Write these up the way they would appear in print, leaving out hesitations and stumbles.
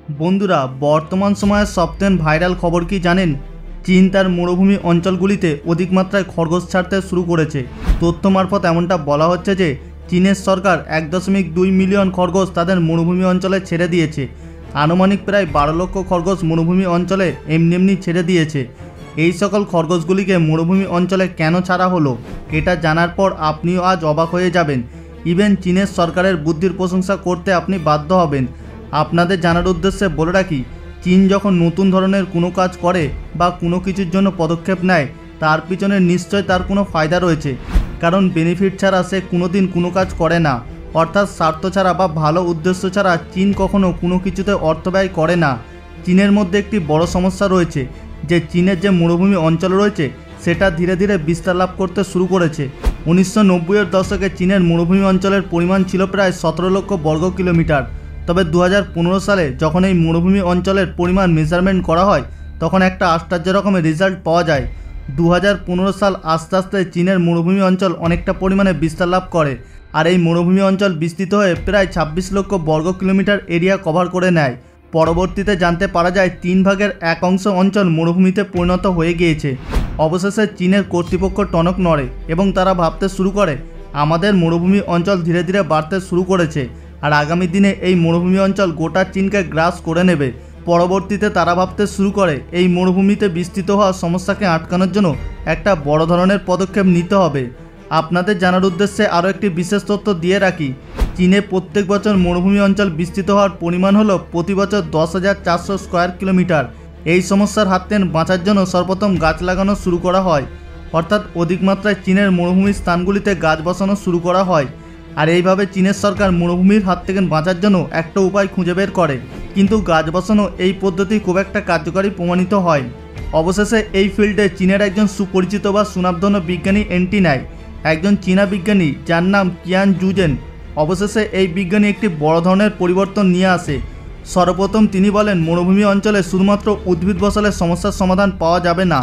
বন্ধুরা, বর্তমান সময়ে সবথেকে ভাইরাল খবর কি জানেন? চীন তার মরুভূমি অঞ্চলগুলিতে অধিক মাত্রায় খরগোশ ছাড়তে শুরু করেছে। তথ্য মারফত এমনটা বলা হচ্ছে যে চীনের সরকার 1.2 মিলিয়ন খরগোশ তাদের মরুভূমি অঞ্চলে ছেড়ে দিয়েছে। আনুমানিক প্রায় 12 লক্ষ খরগোশ মরুভূমি অঞ্চলে এমনি ছেড়ে দিয়েছে। এই সকল খরগোশগুলিকে মরুভূমি অঞ্চলে কেন ছাড়া হলো, এটা জানার পর আপনিও আজ অবাক হয়ে যাবেন। ইভেন চীনের সরকারের বুদ্ধির প্রশংসা করতে আপনি বাধ্য হবেন। আপনাদের জানার উদ্দেশ্যে বলে রাখি, চীন যখন নতুন ধরনের কোনো কাজ করে বা কোনো কিছুর জন্য পদক্ষেপ নেয়, তার পিছনে নিশ্চয় তার কোনো ফায়দা রয়েছে। কারণ বেনিফিট ছাড়া সে কোনোদিন কোনো কাজ করে না। অর্থাৎ স্বার্থ ছাড়া বা ভালো উদ্দেশ্য ছাড়া চীন কখনো কোনো কিছুতে অর্থ ব্যয় করে না। চীনের মধ্যে একটি বড় সমস্যা রয়েছে যে চীনের যে মরুভূমি অঞ্চল রয়েছে সেটা ধীরে ধীরে বিস্তার লাভ করতে শুরু করেছে। 1990-এর দশকে চীনের মরুভূমি অঞ্চলের পরিমাণ ছিল প্রায় 17 লক্ষ বর্গ কিলোমিটার। তবে 2015 সালে যখন এই মরুভূমি অঞ্চলের পরিমাণ মেজারমেন্ট করা হয়, তখন একটা আশ্চর্য রকমের রেজাল্ট পাওয়া যায়। 2015 সাল আস্তে আস্তে চীনের মরুভূমি অঞ্চল অনেকটা পরিমাণে বিস্তার লাভ করে, আর এই মরুভূমি অঞ্চল বিস্তৃত হয়ে প্রায় 26 লক্ষ বর্গ কিলোমিটার এরিয়া কভার করে নেয়। পরবর্তীতে জানতে পারা যায় 3 ভাগের 1 অংশ অঞ্চল মরুভূমিতে পরিণত হয়ে গিয়েছে। অবশেষে চীনের কর্তৃপক্ষ টনক নড়ে এবং তারা ভাবতে শুরু করে আমাদের মরুভূমি অঞ্চল ধীরে ধীরে বাড়তে শুরু করেছে, আর আগামী দিনে এই মরুভূমি অঞ্চল গোটা চীনকে গ্রাস করে নেবে। পরবর্তীতে তারা ভাবতে শুরু করে এই মরুভূমিতে বিস্তৃত হওয়া সমস্যাকে আটকানোর জন্য একটা বড় ধরনের পদক্ষেপ নিতে হবে। আপনাদের জানার উদ্দেশ্যে আরও একটি বিশেষ তথ্য দিয়ে রাখি, চীনে প্রত্যেক বছর মরুভূমি অঞ্চল বিস্তৃত হওয়ার পরিমাণ হলো প্রতি বছর 10,400 স্কোয়ার কিলোমিটার। এই সমস্যার হাত থেকে বাঁচার জন্য সর্বপ্রথম গাছ লাগানো শুরু করা হয়, অর্থাৎ অধিক মাত্রায় চীনের মরুভূমির স্থানগুলিতে গাছ বসানো শুরু করা হয়। আর এইভাবে চীনের সরকার মরুভূমির হাত থেকে বাঁচার জন্য একটা উপায় খুঁজে বের করে, কিন্তু গাছ বসানো এই পদ্ধতি খুব একটা কার্যকরী প্রমাণিত হয়। অবশেষে এই ফিল্ডে চীনের একজন সুপরিচিত বা সুনামধন্য বিজ্ঞানী এন্ট্রি নেয়, একজন চীনা বিজ্ঞানী যার নাম কিয়ান জুজেন। অবশেষে এই বিজ্ঞানী একটি বড় ধরনের পরিবর্তন নিয়ে আসে। সর্বপ্রথম তিনি বলেন মরুভূমি অঞ্চলে শুধুমাত্র উদ্ভিদ বসালে সমস্যার সমাধান পাওয়া যাবে না,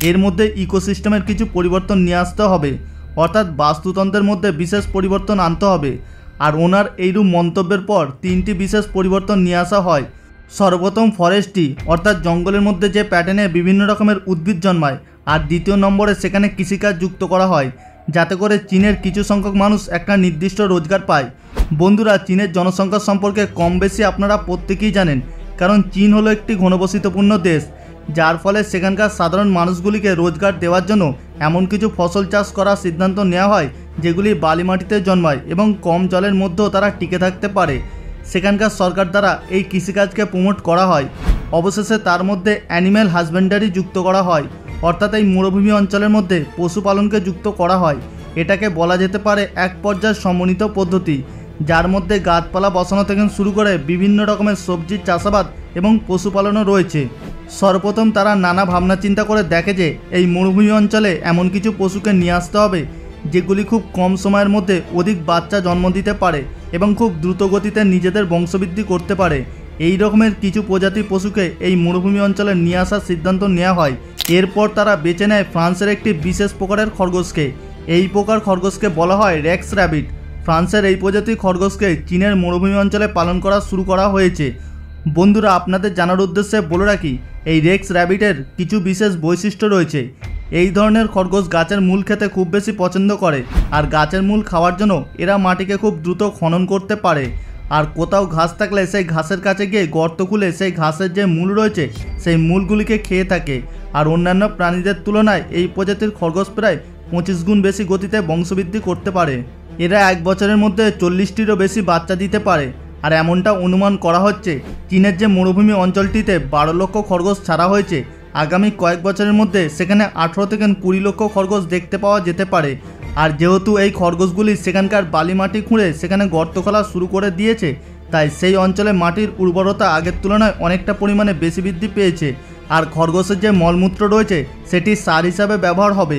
এর মধ্যে ইকোসিস্টেমের কিছু পরিবর্তন নিয়ে আসতে হবে, অর্থাৎ বাস্তুতন্ত্রের মধ্যে বিশেষ পরিবর্তন আনতে হবে। আর ওনার এইরূপ মন্তব্যের পর 3টি বিশেষ পরিবর্তন নিয়ে আসা হয়। সর্বপ্রথম ফরেস্ট্রি, অর্থাৎ জঙ্গলের মধ্যে যে প্যাটার্নে বিভিন্ন রকমের উদ্ভিদ জন্মায়, আর দ্বিতীয় নম্বরে সেখানে কৃষিকাজ যুক্ত করা হয়, যাতে করে চীনের কিছু সংখ্যক মানুষ একটা নির্দিষ্ট রোজগার পায়। বন্ধুরা, চীনের জনসংখ্যা সম্পর্কে কম বেশি আপনারা প্রত্যেকেই জানেন, কারণ চীন হলো একটি ঘনবসতিপূর্ণ দেশ, যার ফলে সেখানকার সাধারণ মানুষগুলিকে রোজগার দেওয়ার জন্য এমন কিছু ফসল চাষ করার সিদ্ধান্ত নেওয়া হয় যেগুলি বালি মাটিতে জন্মায় এবং কম জলের মধ্যেও তারা টিকে থাকতে পারে। সেখানকার সরকার দ্বারা এই কৃষিকাজকে প্রমোট করা হয়। অবশেষে তার মধ্যে অ্যানিম্যাল হাজবেন্ডারি যুক্ত করা হয়, অর্থাৎ এই মরুভূমি অঞ্চলের মধ্যে পশুপালনকে যুক্ত করা হয়। এটাকে বলা যেতে পারে এক পর্যায়ের সমন্বিত পদ্ধতি, যার মধ্যে গাছপালা বসানো থেকে শুরু করে বিভিন্ন রকমের সবজির চাষাবাদ এবং পশুপালনও রয়েছে। সর্বপ্রথম তারা নানা ভাবনা চিন্তা করে দেখে যে এই মরুভূমি অঞ্চলে এমন কিছু পশুকে নিয়ে আসতে হবে যেগুলি খুব কম সময়ের মধ্যে অধিক বাচ্চা জন্ম দিতে পারে এবং খুব দ্রুত গতিতে নিজেদের বংশবৃদ্ধি করতে পারে। এই রকমের কিছু প্রজাতির পশুকে এই মরুভূমি অঞ্চলে নিয়ে আসার সিদ্ধান্ত নেওয়া হয়। এরপর তারা বেছে নেয় ফ্রান্সের একটি বিশেষ প্রকারের খরগোশকে। এই প্রকার খরগোশকে বলা হয় রেক্স র্যাবিট। ফ্রান্সের এই প্রজাতির খরগোশকে চীনের মরুভূমি অঞ্চলে পালন করা শুরু করা হয়েছে। বন্ধুরা, আপনাদের জানার উদ্দেশ্যে বলে রাখি, এই রেক্স র্যাবিটের কিছু বিশেষ বৈশিষ্ট্য রয়েছে। এই ধরনের খরগোশ গাছের মূল খেতে খুব বেশি পছন্দ করে, আর গাছের মূল খাওয়ার জন্য এরা মাটিকে খুব দ্রুত খনন করতে পারে। আর কোথাও ঘাস থাকলে সেই ঘাসের কাছে গিয়ে গর্ত খুলে সেই ঘাসের যে মূল রয়েছে সেই মূলগুলিকে খেয়ে থাকে। আর অন্যান্য প্রাণীদের তুলনায় এই প্রজাতির খরগোশ প্রায় 25 গুণ বেশি গতিতে বংশবৃদ্ধি করতে পারে। এরা 1 বছরের মধ্যে 40টিরও বেশি বাচ্চা দিতে পারে। আর এমনটা অনুমান করা হচ্ছে চীনের যে মরুভূমি অঞ্চলটিতে 12 লক্ষ খরগোশ ছাড়া হয়েছে, আগামী কয়েক বছরের মধ্যে সেখানে 18 থেকে 20 লক্ষ খরগোশ দেখতে পাওয়া যেতে পারে। আর যেহেতু এই খরগোশগুলি সেখানকার বালি মাটি খুঁড়ে সেখানে গর্ত খোলা শুরু করে দিয়েছে, তাই সেই অঞ্চলে মাটির উর্বরতা আগের তুলনায় অনেকটা পরিমাণে বেশি বৃদ্ধি পেয়েছে। আর খরগোশের যে মলমূত্র রয়েছে সেটি সার হিসাবে ব্যবহার হবে।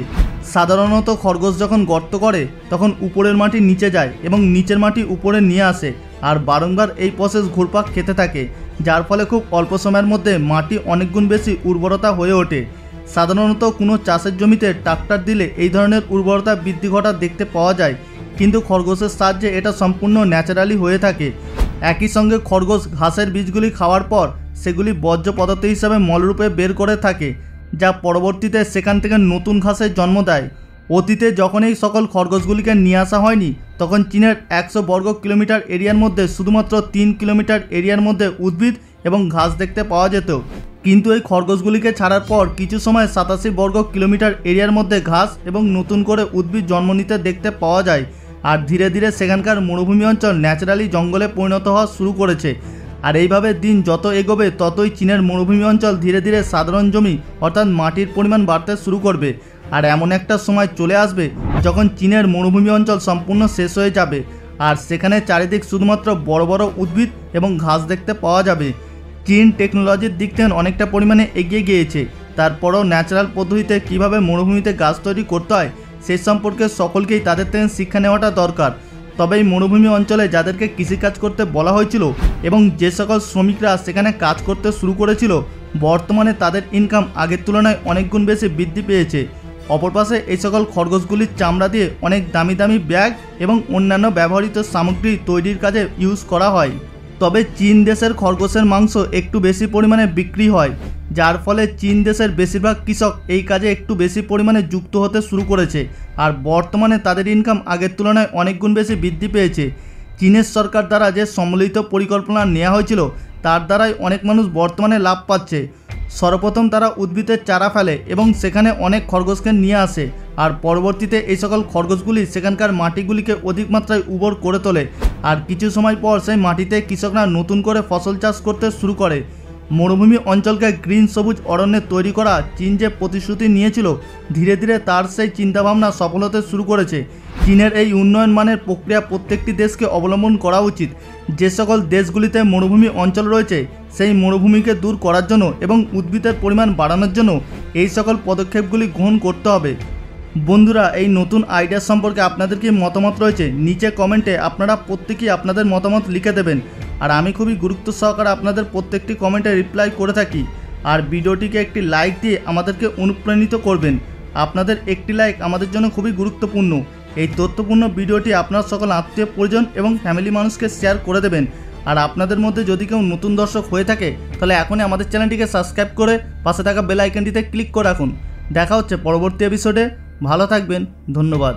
সাধারণত খরগোশ যখন গর্ত করে তখন উপরের মাটি নিচে যায় এবং নিচের মাটি উপরে নিয়ে আসে, আর বারংবার এই প্রসেস ঘুরপাক খেতে থাকে, যার ফলে খুব অল্প সময়ের মধ্যে মাটি অনেক গুণ বেশি উর্বরতা হয়ে ওঠে। সাধারণত কোনো চাষের জমিতে ট্রাক্টর দিলে এই ধরনের উর্বরতা বৃদ্ধি ঘটা দেখতে পাওয়া যায়, কিন্তু খরগোশের সাহায্যে এটা সম্পূর্ণ ন্যাচারালি হয়ে থাকে। একই সঙ্গে খরগোশ ঘাসের বীজগুলি খাওয়ার পর সেগুলি বর্জ্য পদার্থ হিসাবে মলরূপে বের করে থাকে, যা পরবর্তীতে সেখান থেকে নতুন ঘাসের জন্ম দেয়। অতীতে যখন এই সকল খরগোশগুলিকে নিয়ে আসা হয়নি, তখন চীনের 100 বর্গ কিলোমিটার এরিয়ার মধ্যে শুধুমাত্র 3 কিলোমিটার এরিয়ার মধ্যে উদ্ভিদ এবং ঘাস দেখতে পাওয়া যেত। কিন্তু এই খরগোশগুলিকে ছাড়ার পর কিছু সময় 87 বর্গ কিলোমিটার এরিয়ার মধ্যে ঘাস এবং নতুন করে উদ্ভিদ জন্ম নিতে দেখতে পাওয়া যায়। আর ধীরে ধীরে সেখানকার মরুভূমি অঞ্চল ন্যাচারালি জঙ্গলে পরিণত হওয়া শুরু করেছে। আর এইভাবে দিন যত এগোবে ততই চীনের মরুভূমি অঞ্চল ধীরে ধীরে সাধারণ জমি অর্থাৎ মাটির পরিমাণ বাড়তে শুরু করবে। আর এমন একটা সময় চলে আসবে যখন চীনের মরুভূমি অঞ্চল সম্পূর্ণ শেষ হয়ে যাবে, আর সেখানে চারিদিক শুধুমাত্র বড় বড় উদ্ভিদ এবং ঘাস দেখতে পাওয়া যাবে। চীন টেকনোলজির দিক থেকে অনেকটা পরিমাণে এগিয়ে গিয়েছে, তারপরও ন্যাচারাল পদ্ধতিতে কিভাবে মরুভূমিতে গাছ তৈরি করতে হয় সেই সম্পর্কে সকলকেই তাদের থেকে শিক্ষা নেওয়াটা দরকার। তবে এই মরুভূমি অঞ্চলে যাদেরকে কৃষিকাজ করতে বলা হয়েছিল এবং যে সকল শ্রমিকরা সেখানে কাজ করতে শুরু করেছিল, বর্তমানে তাদের ইনকাম আগের তুলনায় অনেক গুণ বেশি বৃদ্ধি পেয়েছে। অপর পাশে এই সকল খরগোশগুলির চামড়া দিয়ে অনেক দামি দামি ব্যাগ এবং অন্যান্য ব্যবহৃত সামগ্রী তৈরির কাজে ইউজ করা হয়। তবে চীন দেশের খরগোশের মাংস একটু বেশি পরিমাণে বিক্রি হয়, যার ফলে চীন দেশের বেশিরভাগ কৃষক এই কাজে একটু বেশি পরিমাণে যুক্ত হতে শুরু করেছে। আর বর্তমানে তাদের ইনকাম আগের তুলনায় অনেক গুণ বেশি বৃদ্ধি পেয়েছে। চীনের সরকার দ্বারা যে সম্মিলিত পরিকল্পনা নেওয়া হয়েছিল তার দ্বারাই অনেক মানুষ বর্তমানে লাভ পাচ্ছে। সর্বপ্রথম তারা উদ্ভিদের চারা ফেলে এবং সেখানে অনেক খরগোশকে নিয়ে আসে, আর পরবর্তীতে এই সকল খরগোশগুলি সেখানকার মাটিগুলিকে অধিক মাত্রায় উর্বর করে তোলে। আর কিছু সময় পর সেই মাটিতে কৃষকরা নতুন করে ফসল চাষ করতে শুরু করে। মরুভূমি অঞ্চলকে গ্রিন সবুজ অরণ্যে তৈরি করা চীন যে প্রতিশ্রুতি নিয়েছিল, ধীরে ধীরে তার সেই চিন্তাভাবনা সফল হতে শুরু করেছে। চীনের এই উন্নয়ন মানের প্রক্রিয়া প্রত্যেকটি দেশকে অবলম্বন করা উচিত। যে সকল দেশগুলিতে মরুভূমি অঞ্চল রয়েছে সেই মরুভূমিকে দূর করার জন্য এবং উদ্ভিদের পরিমাণ বাড়ানোর জন্য এই সকল পদক্ষেপগুলি গ্রহণ করতে হবে। বন্ধুরা, এই নতুন আইডিয়া সম্পর্কে আপনাদের কি মতামত রয়েছে নিচে কমেন্টে আপনারা প্রত্যেকেই আপনাদের মতামত লিখে দেবেন। আর আমি খুবই গুরুত্ব সহকারে আপনাদের প্রত্যেকটি কমেন্টে রিপ্লাই করে থাকি। আর ভিডিওটিকে একটি লাইক দিয়ে আমাদেরকে অনুপ্রাণিত করবেন। আপনাদের একটি লাইক আমাদের জন্য খুবই গুরুত্বপূর্ণ। এই তথ্যপূর্ণ ভিডিওটি আপনার সকল আত্মীয় পরিজন এবং ফ্যামিলি মানুষকে শেয়ার করে দেবেন। আর আপনাদের মধ্যে যদি কেউ নতুন দর্শক হয়ে থাকে তাহলে এখনই আমাদের চ্যানেলটিকে সাবস্ক্রাইব করে পাশে থাকা বেল আইকনটিতে ক্লিক করে রাখুন। দেখা হচ্ছে পরবর্তী এপিসোডে। ভালো থাকবেন, ধন্যবাদ।